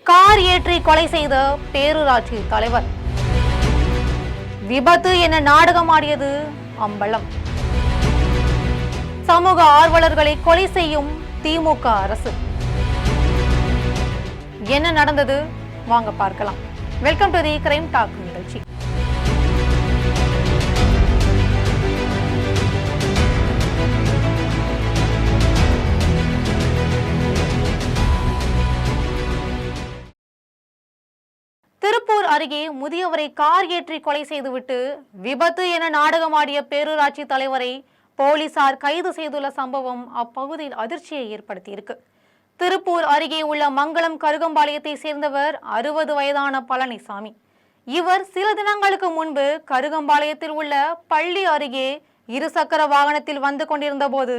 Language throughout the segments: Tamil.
கார் ஏற்றி கொலை செய்த பேரூராட்சி தலைவர். விபத்து என நாடகமாடியது அம்பலம். சமூக ஆர்வலர்களை கொலை செய்யும் திமுக அரசு. என்ன நடந்தது வாங்க பார்க்கலாம். Welcome to the crime talk நிகழ்ச்சி. திருப்பூர் அருகே முதியவரை கார் ஏற்றி கொலை செய்துவிட்டு விபத்து என நாடகமாடிய பேரூராட்சி தலைவரை போலீசார் கைது செய்துள்ள சம்பவம் அப்பகுதியில் அதிர்ச்சியை ஏற்படுத்தியிருக்கு. திருப்பூர் அருகே உள்ள மங்களம் கருகம்பாளையத்தை சேர்ந்தவர் 60 வயதான பழனிசாமி. இவர் சில தினங்களுக்கு முன்பு கருகம்பாளையத்தில் உள்ள பள்ளி அருகே இருசக்கர வாகனத்தில் வந்து கொண்டிருந்த போது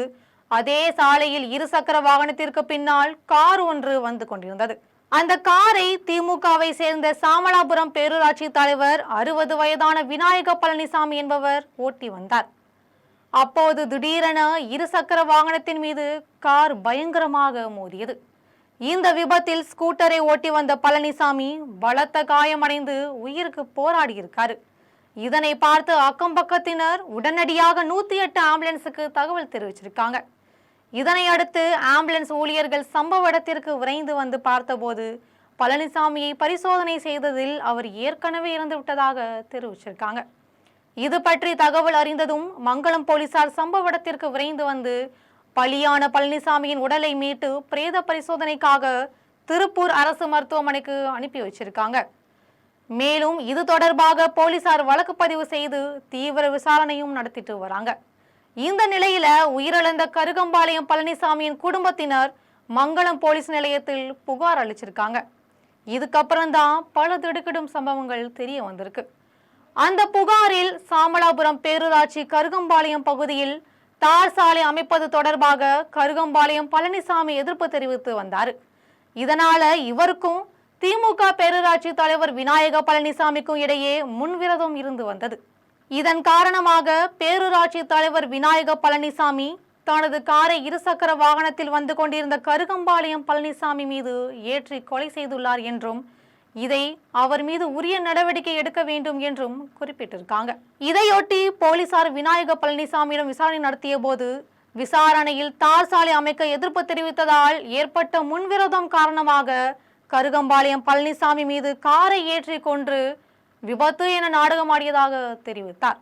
அதே சாலையில் இருசக்கர வாகனத்திற்கு பின்னால் கார் ஒன்று வந்து கொண்டிருந்தது. அந்த காரை திமுகவை சேர்ந்த சாமலாபுரம் பேரூராட்சி தலைவர் 60 வயதான விநாயக பழனிசாமி என்பவர் ஓட்டி வந்தார். அப்போது திடீரென இருசக்கர வாகனத்தின் மீது கார் பயங்கரமாக மோதியது. இந்த விபத்தில் ஸ்கூட்டரை ஓட்டி வந்த பழனிசாமி பலத்த காயமடைந்து உயிருக்கு போராடி இருக்காரு. இதனை பார்த்து அக்கம் பக்கத்தினர் உடனடியாக 108 ஆம்புலன்ஸுக்கு தகவல் தெரிவிச்சிருக்காங்க. இதனை அடுத்து ஆம்புலன்ஸ் ஊழியர்கள் சம்பவ இடத்திற்கு விரைந்து வந்து பார்த்தபோது பழனிசாமியை பரிசோதனை செய்ததில் அவர் ஏற்கனவே இறந்து விட்டதாக தெரிவிச்சிருக்காங்க. இது பற்றி தகவல் அறிந்ததும் மங்களம் போலீசார் சம்பவ இடத்திற்கு விரைந்து வந்து பலியான பழனிசாமியின் உடலை மீட்டு பிரேத பரிசோதனைக்காக திருப்பூர் அரசு மருத்துவமனைக்கு அனுப்பி வச்சிருக்காங்க. மேலும் இது தொடர்பாக போலீசார் வழக்கு பதிவு செய்து தீவிர விசாரணையும் நடத்திட்டு வராங்க. இந்த நிலையில உயிரிழந்த கருகம்பாளையம் பழனிசாமியின் குடும்பத்தினர் மங்களம் போலீஸ் நிலையத்தில் புகார் அளிச்சிருக்காங்க. இதுக்கப்புறம் தான் பல திடுக்கிடும் சம்பவங்கள் தெரிய வந்திருக்கு. அந்த புகாரில் சாமலாபுரம் பேரூராட்சி கருகம்பாளையம் பகுதியில் தார் சாலை அமைப்பது தொடர்பாக கருகம்பாளையம் பழனிசாமி எதிர்ப்பு தெரிவித்து வந்தார். இதனால இவருக்கும் திமுக பேரூராட்சி தலைவர் விநாயக பழனிசாமிக்கும் இடையே முன்விரோதம் இருந்து வந்தது. இதன் காரணமாக பேரூராட்சி தலைவர் விநாயக பழனிசாமி தனது காரை இருசக்கர வாகனத்தில் வந்து கொண்டிருந்த கருகம்பாளையம் பழனிசாமி மீது ஏற்றி கொலை செய்துள்ளார் என்றும் இதை அவர் மீது உரிய நடவடிக்கை எடுக்க வேண்டும் என்றும் குறிப்பிட்டிருக்காங்க. இதையொட்டி போலீசார் விநாயக பழனிசாமியிடம் விசாரணை நடத்திய போது விசாரணையில் தார் சாலை அமைக்க எதிர்ப்பு தெரிவித்ததால் ஏற்பட்ட முன்விரோதம் காரணமாக கருகம்பாளையம் பழனிசாமி மீது காரை ஏற்றி கொன்று விபத்து என நாடகமாடியதாக தெரிவித்தார்.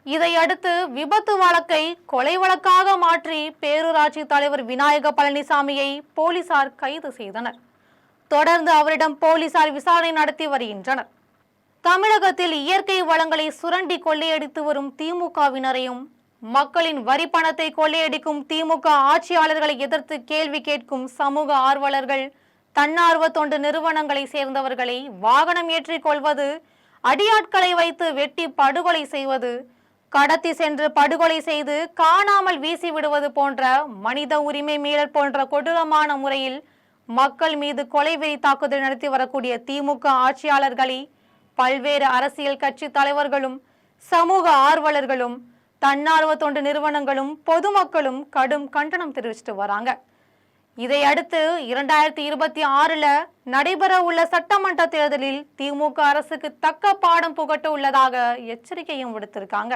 இதையடுத்து விபத்து வழக்கை கொலை வழக்காக மாற்றி பேரூராட்சி தலைவர் விநாயக பழனிசாமியை போலீசார் கைது செய்தனர். தொடர்ந்து அவரிடம் போலீசார் விசாரணை நடத்தி வருகின்றனர். தமிழகத்தில் இயற்கை வளங்களை சுரண்டி கொள்ளையடித்து வரும் திமுகவினரையும் மக்களின் வரி பணத்தை கொள்ளையடிக்கும் திமுக ஆட்சியாளர்களை எதிர்த்து கேள்வி கேட்கும் சமூக ஆர்வலர்கள், தன்னார்வ தொண்டு நிறுவனங்களை சேர்ந்தவர்களை வாகனம் ஏற்றிக் கொள்வது, அடியாட்களை வைத்து வெட்டி படுகொலை செய்வது, கடத்தி சென்று படுகொலை செய்து காணாமல் வீசி விடுவது போன்ற மனித உரிமை மீறல் போன்ற கொடூரமான முறையில் மக்கள் மீது கொலைவெறி தாக்குதல் நடத்தி வரக்கூடிய திமுக ஆட்சியாளர்களை பல்வேறு அரசியல் கட்சி தலைவர்களும் சமூக ஆர்வலர்களும் தன்னார்வ தொண்டு நிறுவனங்களும் பொதுமக்களும் கடும் கண்டனம் தெரிவிச்சிட்டு வராங்க. இதையடுத்து 2026 நடைபெற உள்ள சட்டமன்ற தேர்தலில் திமுக அரசுக்கு தக்க பாடம் புகட்ட உள்ளதாக எச்சரிக்கையும் விடுத்திருக்காங்க.